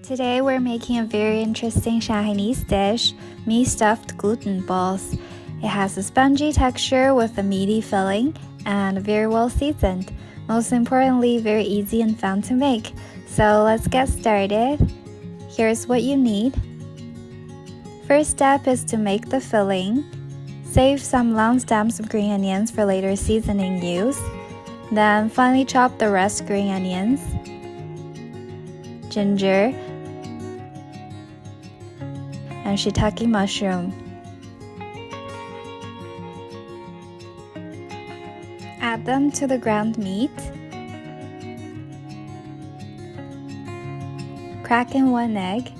Today we're making a very interesting Shanghainese dish, meat stuffed gluten balls. It has a spongy texture with a meaty filling and very well seasoned. Most importantly, very easy and fun to make. So let's get started. Here's what you need. First step is to make the filling. Save some long stems of green onions for later seasoning use. Then finely chop the rest green onions, ginger, and shiitake mushroom. Add them to the ground meat. Crack in 1 egg.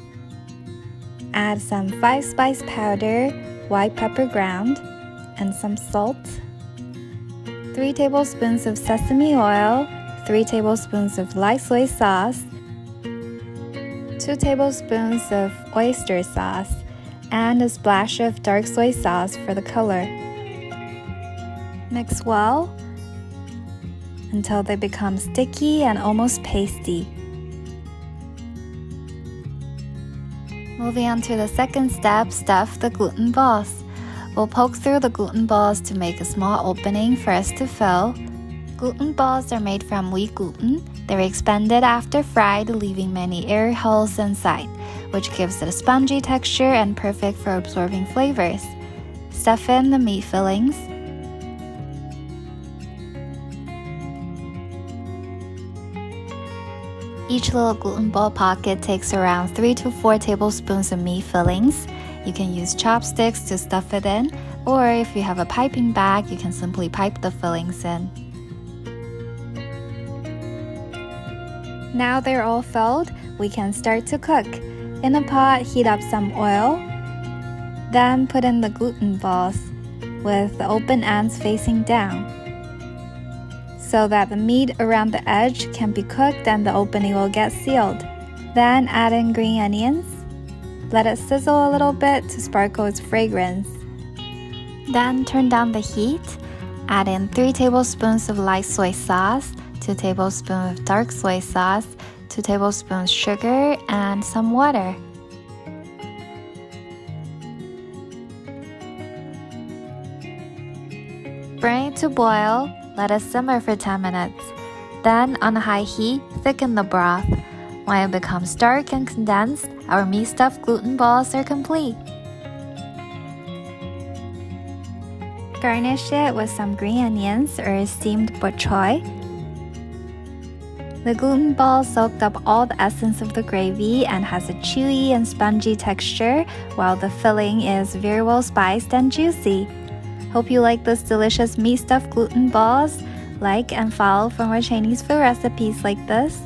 Add some 5-spice powder, white pepper ground, and some salt. 3 tablespoons of sesame oil, 3 tablespoons of light soy sauce, 2 tablespoons of oyster sauce, and a splash of dark soy sauce for the color. Mix well until they become sticky and almost pasty. Moving on to the second step, stuff the gluten balls. We'll poke through the gluten balls to make a small opening for us to fill. Gluten balls are made from wheat gluten. They're expanded after fried, leaving many air holes inside, which gives it a spongy texture and perfect for absorbing flavors. Stuff in the meat fillings. Each little gluten ball pocket takes around 3 to 4 tablespoons of meat fillings. You can use chopsticks to stuff it in, or if you have a piping bag, you can simply pipe the fillings in. Now they're all filled, we can start to cook. In a pot, heat up some oil. Then put in the gluten balls with the open ends facing down, so that the meat around the edge can be cooked and the opening will get sealed. Then add in green onions. Let it sizzle a little bit to sparkle its fragrance. Then turn down the heat. Add in 3 tablespoons of light soy sauce, 2 tablespoons of dark soy sauce, 2 tablespoons sugar, and some water. Bring it to boil. Let it simmer for 10 minutes. Then, on high heat, thicken the broth. When it becomes dark and condensed, our meat-stuffed gluten balls are complete. Garnish it with some green onions or steamed bok choy. The gluten ball soaked up all the essence of the gravy and has a chewy and spongy texture, while the filling is very well spiced and juicy. Hope you like this delicious meat-stuffed gluten balls. Like and follow for more Chinese food recipes like this.